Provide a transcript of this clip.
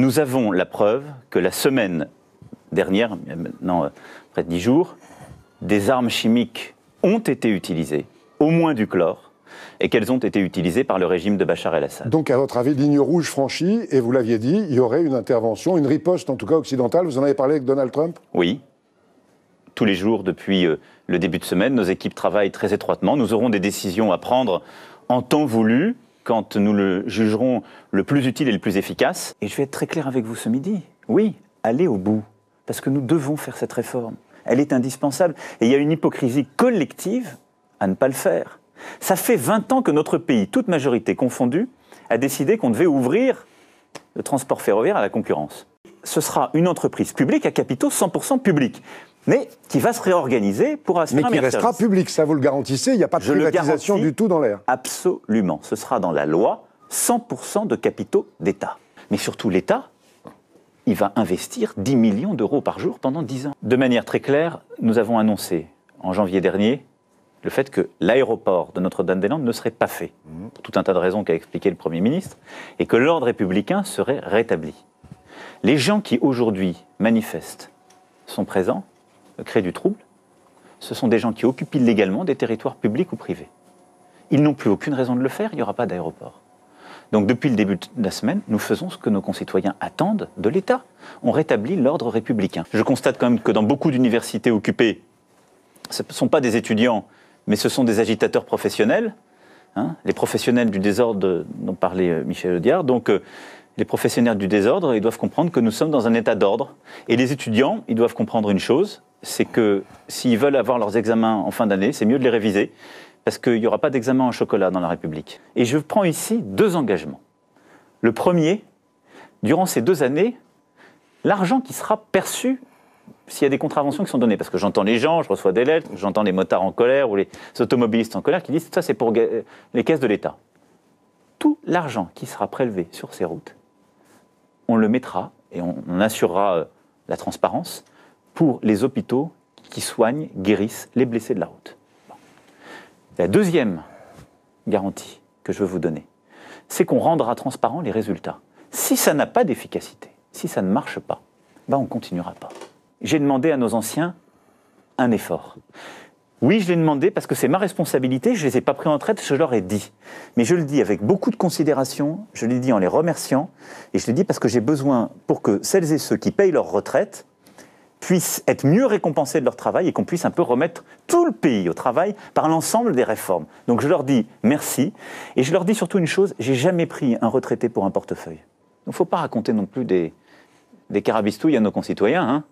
Nous avons la preuve que la semaine dernière, maintenant près de 10 jours, des armes chimiques ont été utilisées, au moins du chlore, et qu'elles ont été utilisées par le régime de Bachar el-Assad. Donc, à votre avis, ligne rouge franchie, et vous l'aviez dit, il y aurait une intervention, une riposte en tout cas occidentale. Vous en avez parlé avec Donald Trump? Oui. Tous les jours, depuis le début de semaine, nos équipes travaillent très étroitement. Nous aurons des décisions à prendre en temps voulu, quand nous le jugerons le plus utile et le plus efficace. Et je vais être très clair avec vous ce midi. Oui, allez au bout. Parce que nous devons faire cette réforme. Elle est indispensable. Et il y a une hypocrisie collective à ne pas le faire. Ça fait 20 ans que notre pays, toute majorité confondue, a décidé qu'on devait ouvrir le transport ferroviaire à la concurrence. Ce sera une entreprise publique à capitaux 100% publics, mais qui va se réorganiser pour assurer un meilleur service. Mais qui restera public, ça vous le garantissez, il n'y a pas de privatisation du tout dans l'air. Absolument. Ce sera dans la loi 100% de capitaux d'État. Mais surtout l'État, il va investir 10 millions d'euros par jour pendant 10 ans. De manière très claire, nous avons annoncé en janvier dernier le fait que l'aéroport de Notre-Dame-des-Landes ne serait pas fait, pour tout un tas de raisons qu'a expliqué le Premier ministre, et que l'ordre républicain serait rétabli. Les gens qui aujourd'hui manifestent sont présents, créent du trouble, ce sont des gens qui occupent illégalement des territoires publics ou privés. Ils n'ont plus aucune raison de le faire, il n'y aura pas d'aéroport. Donc depuis le début de la semaine, nous faisons ce que nos concitoyens attendent de l'État. On rétablit l'ordre républicain. Je constate quand même que dans beaucoup d'universités occupées, ce ne sont pas des étudiants, mais ce sont des agitateurs professionnels, hein, les professionnels du désordre dont parlait Michel Audiard. Donc les professionnels du désordre, ils doivent comprendre que nous sommes dans un état d'ordre. Et les étudiants, ils doivent comprendre une chose, c'est que s'ils veulent avoir leurs examens en fin d'année, c'est mieux de les réviser, parce qu'il n'y aura pas d'examen en chocolat dans la République. Et je prends ici 2 engagements. Le premier, durant ces 2 années, l'argent qui sera perçu s'il y a des contraventions qui sont données, parce que j'entends les gens, je reçois des lettres, j'entends les motards en colère ou les automobilistes en colère qui disent « ça c'est pour les caisses de l'État ». Tout l'argent qui sera prélevé sur ces routes, on le mettra et on assurera la transparence pour les hôpitaux qui soignent, guérissent les blessés de la route. Bon. La deuxième garantie que je veux vous donner, c'est qu'on rendra transparent les résultats. Si ça n'a pas d'efficacité, si ça ne marche pas, ben on ne continuera pas. J'ai demandé à nos anciens un effort. Oui, je l'ai demandé parce que c'est ma responsabilité, je ne les ai pas pris en traite, je leur ai dit. Mais je le dis avec beaucoup de considération, je l'ai dit en les remerciant, et je l'ai dit parce que j'ai besoin, pour que celles et ceux qui payent leur retraite puissent être mieux récompensés de leur travail et qu'on puisse un peu remettre tout le pays au travail par l'ensemble des réformes. Donc je leur dis merci, et je leur dis surtout une chose, j'ai jamais pris un retraité pour un portefeuille. Il ne faut pas raconter non plus des carabistouilles à nos concitoyens, hein.